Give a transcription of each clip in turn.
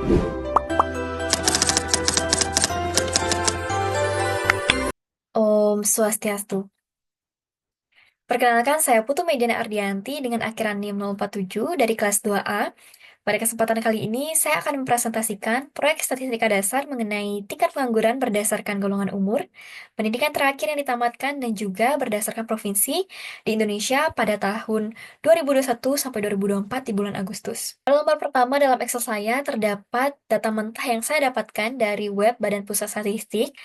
Om Swastiastu. Perkenalkan, saya Putu Mediana Ardianti dengan akhiran NIM 047 dari kelas 2A. Pada kesempatan kali ini, saya akan mempresentasikan proyek statistika dasar mengenai tingkat pengangguran berdasarkan golongan umur, pendidikan terakhir yang ditamatkan, dan juga berdasarkan provinsi di Indonesia pada tahun 2021 sampai 2024 di bulan Agustus. Pada lembar pertama dalam Excel saya terdapat data mentah yang saya dapatkan dari web Badan Pusat Statistik.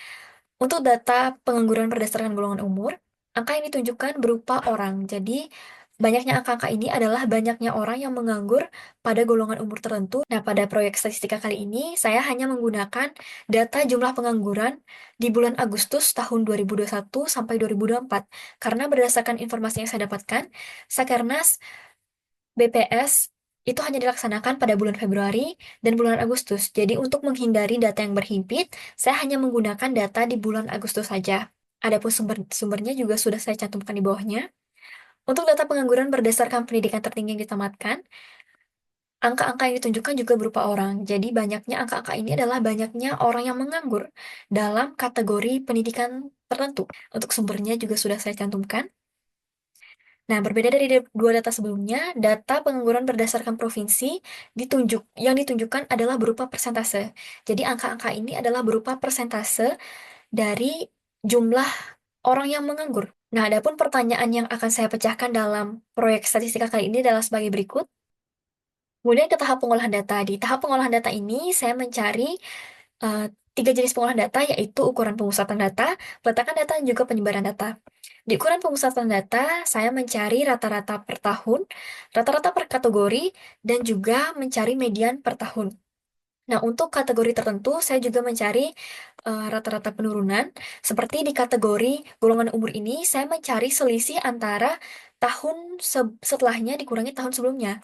Untuk data pengangguran berdasarkan golongan umur, angka yang ditunjukkan berupa orang. Jadi, banyaknya angka-angka ini adalah banyaknya orang yang menganggur pada golongan umur tertentu. Nah, pada proyek statistika kali ini, saya hanya menggunakan data jumlah pengangguran di bulan Agustus tahun 2021 sampai 2024. Karena berdasarkan informasi yang saya dapatkan, Sakernas BPS itu hanya dilaksanakan pada bulan Februari dan bulan Agustus. Jadi untuk menghindari data yang berhimpit, saya hanya menggunakan data di bulan Agustus saja. Adapun sumber-sumbernya juga sudah saya cantumkan di bawahnya. Untuk data pengangguran berdasarkan pendidikan tertinggi yang ditamatkan, angka-angka yang ditunjukkan juga berupa orang. Jadi banyaknya angka-angka ini adalah banyaknya orang yang menganggur dalam kategori pendidikan tertentu. Untuk sumbernya juga sudah saya cantumkan. Nah, berbeda dari dua data sebelumnya, data pengangguran berdasarkan provinsi yang ditunjukkan adalah berupa persentase. Jadi, angka-angka ini adalah berupa persentase dari jumlah orang yang menganggur. Nah, adapun pertanyaan yang akan saya pecahkan dalam proyek statistika kali ini adalah sebagai berikut. Kemudian ke tahap pengolahan data. Di tahap pengolahan data ini, saya mencari eh, tiga jenis pengolahan data, yaitu ukuran pemusatan data, peletakan data, dan juga penyebaran data. Di ukuran pemusatan data, saya mencari rata-rata per tahun, rata-rata per kategori, dan juga mencari median per tahun. Nah, untuk kategori tertentu, saya juga mencari rata-rata penurunan. Seperti di kategori golongan umur ini, saya mencari selisih antara tahun setelahnya dikurangi tahun sebelumnya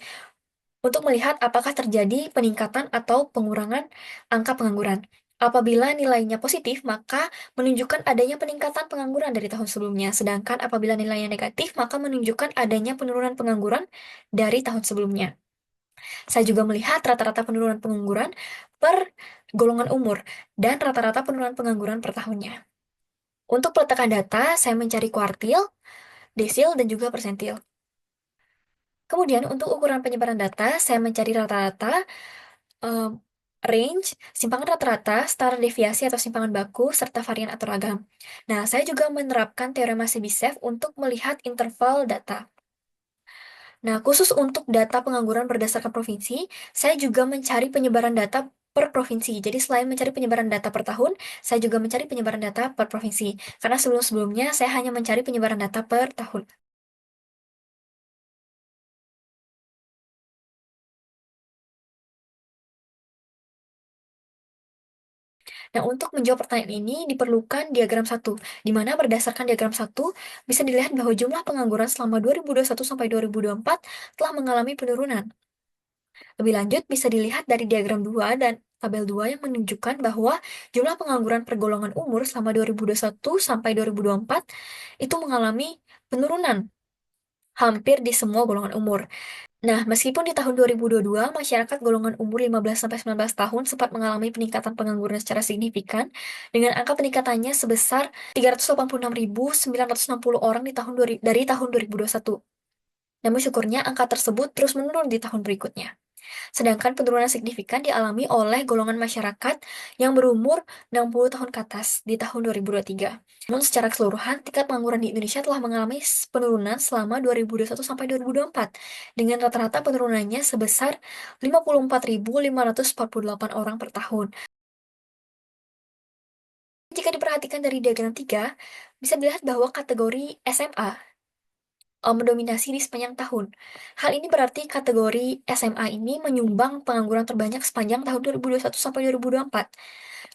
untuk melihat apakah terjadi peningkatan atau pengurangan angka pengangguran. Apabila nilainya positif, maka menunjukkan adanya peningkatan pengangguran dari tahun sebelumnya. Sedangkan apabila nilainya negatif, maka menunjukkan adanya penurunan pengangguran dari tahun sebelumnya. Saya juga melihat rata-rata penurunan pengangguran per golongan umur dan rata-rata penurunan pengangguran per tahunnya. Untuk peletakan data, saya mencari kuartil, desil, dan juga persentil. Kemudian untuk ukuran penyebaran data, saya mencari rata-rata, eh, range, simpangan rata-rata, standar deviasi atau simpangan baku, serta varian atau ragam. Nah, saya juga menerapkan teorema Chebyshev untuk melihat interval data. Nah, khusus untuk data pengangguran berdasarkan provinsi, saya juga mencari penyebaran data per provinsi. Jadi selain mencari penyebaran data per tahun, saya juga mencari penyebaran data per provinsi. Karena sebelum-sebelumnya saya hanya mencari penyebaran data per tahun. Nah, untuk menjawab pertanyaan ini diperlukan diagram satu, di mana berdasarkan diagram satu bisa dilihat bahwa jumlah pengangguran selama 2021 sampai 2024 telah mengalami penurunan. Lebih lanjut bisa dilihat dari diagram 2 dan tabel 2 yang menunjukkan bahwa jumlah pengangguran per golongan umur selama 2021 sampai 2024 itu mengalami penurunan hampir di semua golongan umur. Nah, meskipun di tahun 2022, masyarakat golongan umur 15-19 tahun sempat mengalami peningkatan pengangguran secara signifikan, dengan angka peningkatannya sebesar 386.960 orang dari tahun 2021. Namun syukurnya angka tersebut terus menurun di tahun berikutnya. Sedangkan penurunan signifikan dialami oleh golongan masyarakat yang berumur 60 tahun ke atas di tahun 2023. Namun secara keseluruhan, tingkat pengangguran di Indonesia telah mengalami penurunan selama 2021 sampai 2024, dengan rata-rata penurunannya sebesar 54.548 orang per tahun. Jika diperhatikan dari diagram 3, bisa dilihat bahwa kategori SMA mendominasi di sepanjang tahun. Hal ini berarti kategori SMA ini menyumbang pengangguran terbanyak sepanjang tahun 2021 sampai 2024.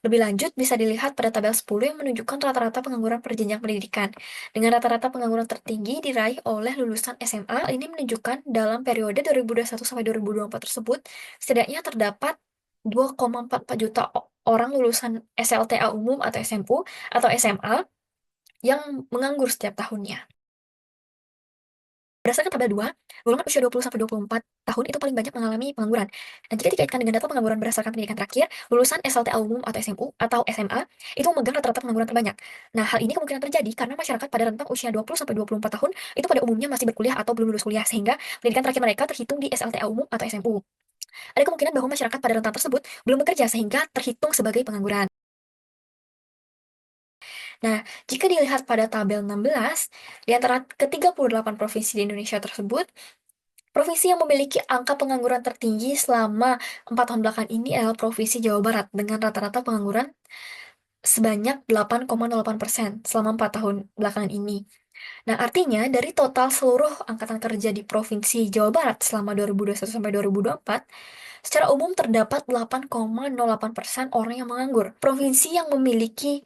Lebih lanjut, bisa dilihat pada tabel 10 yang menunjukkan rata-rata pengangguran per jenjang pendidikan. Dengan rata-rata pengangguran tertinggi diraih oleh lulusan SMA, ini menunjukkan dalam periode 2021 sampai 2024 tersebut, setidaknya terdapat 2,44 juta orang lulusan SLTA umum atau SMU atau SMA yang menganggur setiap tahunnya. Berdasarkan tabel 2, golongan usia 20-24 tahun itu paling banyak mengalami pengangguran. Dan jika dikaitkan dengan data pengangguran berdasarkan pendidikan terakhir, lulusan SLTA umum atau SMU atau SMA itu memegang rata-rata pengangguran terbanyak. Nah, hal ini kemungkinan terjadi karena masyarakat pada rentang usia 20-24 tahun itu pada umumnya masih berkuliah atau belum lulus kuliah, sehingga pendidikan terakhir mereka terhitung di SLTA umum atau SMU. Ada kemungkinan bahwa masyarakat pada rentang tersebut belum bekerja sehingga terhitung sebagai pengangguran. Nah, jika dilihat pada tabel 16, di antara ke-38 provinsi di Indonesia tersebut, provinsi yang memiliki angka pengangguran tertinggi selama 4 tahun belakangan ini adalah Provinsi Jawa Barat dengan rata-rata pengangguran sebanyak 8,08% selama 4 tahun belakangan ini. Nah, artinya dari total seluruh angkatan kerja di Provinsi Jawa Barat selama 2021 sampai 2024, secara umum terdapat 8,08% orang yang menganggur. Provinsi yang memiliki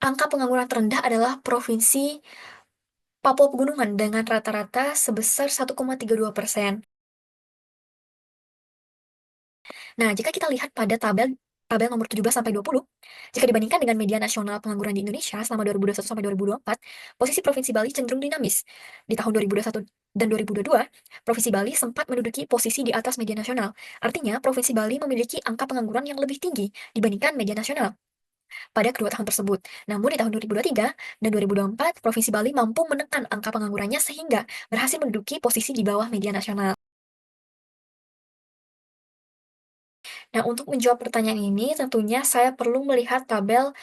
angka pengangguran terendah adalah Provinsi Papua Pegunungan dengan rata-rata sebesar 1,32%. Nah, jika kita lihat pada tabel tabel nomor 17 sampai 20, jika dibandingkan dengan media nasional pengangguran di Indonesia selama 2021 sampai 2024, posisi Provinsi Bali cenderung dinamis. Di tahun 2021 dan 2022, Provinsi Bali sempat menduduki posisi di atas media nasional. Artinya, Provinsi Bali memiliki angka pengangguran yang lebih tinggi dibandingkan media nasional pada kedua tahun tersebut. Namun di tahun 2023 dan 2024, Provinsi Bali mampu menekan angka penganggurannya sehingga berhasil menduduki posisi di bawah media nasional. Nah, untuk menjawab pertanyaan ini, tentunya saya perlu melihat tabel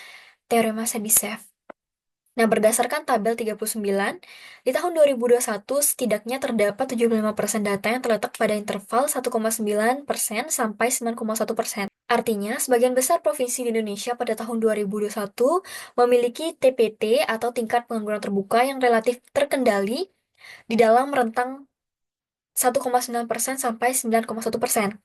teorema Chebyshev. Nah, berdasarkan tabel 39, di tahun 2021 setidaknya terdapat 75% data yang terletak pada interval 1,9% sampai 9,1%. Artinya, sebagian besar provinsi di Indonesia pada tahun 2021 memiliki TPT atau tingkat pengangguran terbuka yang relatif terkendali di dalam rentang 1,9% sampai 9,1%.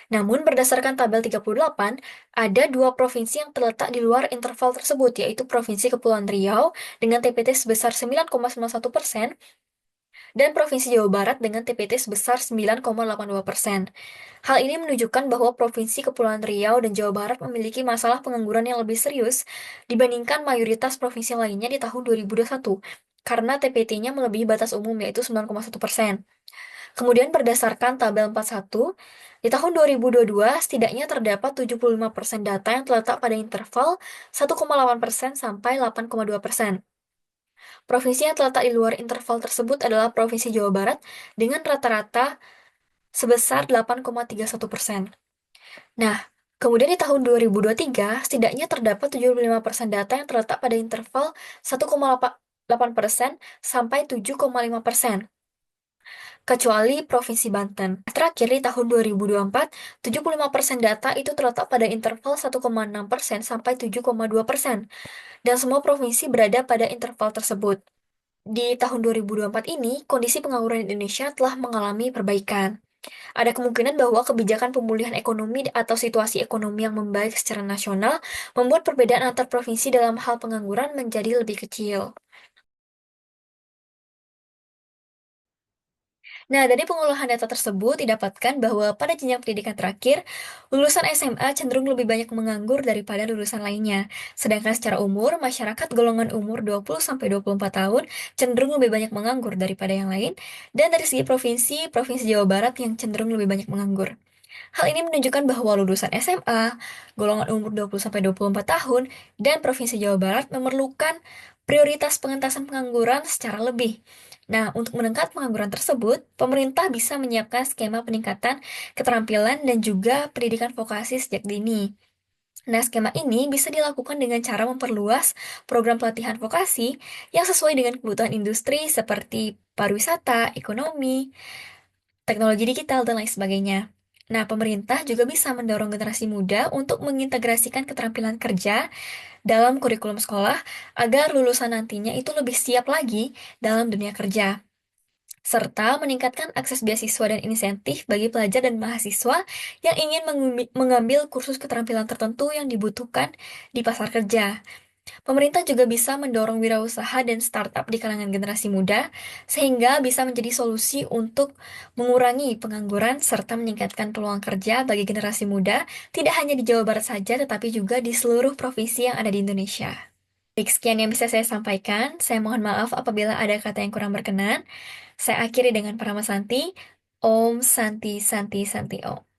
Namun, berdasarkan tabel 38, ada dua provinsi yang terletak di luar interval tersebut, yaitu Provinsi Kepulauan Riau dengan TPT sebesar 9,91% dan Provinsi Jawa Barat dengan TPT sebesar 9,82%. Hal ini menunjukkan bahwa Provinsi Kepulauan Riau dan Jawa Barat memiliki masalah pengangguran yang lebih serius dibandingkan mayoritas provinsi lainnya di tahun 2021, karena TPT-nya melebihi batas umum yaitu 9,1%. Kemudian berdasarkan tabel 41, di tahun 2022 setidaknya terdapat 75% data yang terletak pada interval 1,8% sampai 8,2%. Provinsi yang terletak di luar interval tersebut adalah Provinsi Jawa Barat dengan rata-rata sebesar 8,31%. Nah, kemudian di tahun 2023 setidaknya terdapat 75% data yang terletak pada interval 1,8% sampai 7,5%. Kecuali Provinsi Banten. Terakhir, di tahun 2024, 75% data itu terletak pada interval 1,6% sampai 7,2%, dan semua provinsi berada pada interval tersebut. Di tahun 2024 ini, kondisi pengangguran di Indonesia telah mengalami perbaikan. Ada kemungkinan bahwa kebijakan pemulihan ekonomi atau situasi ekonomi yang membaik secara nasional membuat perbedaan antar provinsi dalam hal pengangguran menjadi lebih kecil. Nah, dari pengolahan data tersebut didapatkan bahwa pada jenjang pendidikan terakhir, lulusan SMA cenderung lebih banyak menganggur daripada lulusan lainnya. Sedangkan secara umur, masyarakat golongan umur 20-24 tahun cenderung lebih banyak menganggur daripada yang lain, dan dari segi provinsi, Provinsi Jawa Barat yang cenderung lebih banyak menganggur. Hal ini menunjukkan bahwa lulusan SMA, golongan umur 20-24 tahun, dan Provinsi Jawa Barat memerlukan prioritas pengentasan pengangguran secara lebih. Nah, untuk menekan pengangguran tersebut, pemerintah bisa menyiapkan skema peningkatan keterampilan dan juga pendidikan vokasi sejak dini. Nah, skema ini bisa dilakukan dengan cara memperluas program pelatihan vokasi yang sesuai dengan kebutuhan industri seperti pariwisata, ekonomi, teknologi digital, dan lain sebagainya. Nah, pemerintah juga bisa mendorong generasi muda untuk mengintegrasikan keterampilan kerja dalam kurikulum sekolah agar lulusan nantinya itu lebih siap lagi dalam dunia kerja, serta meningkatkan akses beasiswa dan insentif bagi pelajar dan mahasiswa yang ingin mengambil kursus keterampilan tertentu yang dibutuhkan di pasar kerja. Pemerintah juga bisa mendorong wirausaha dan startup di kalangan generasi muda, sehingga bisa menjadi solusi untuk mengurangi pengangguran serta meningkatkan peluang kerja bagi generasi muda, tidak hanya di Jawa Barat saja, tetapi juga di seluruh provinsi yang ada di Indonesia. Baik, sekian yang bisa saya sampaikan. Saya mohon maaf apabila ada kata yang kurang berkenan. Saya akhiri dengan Parama Santi, Om Santi Santi Santi Om.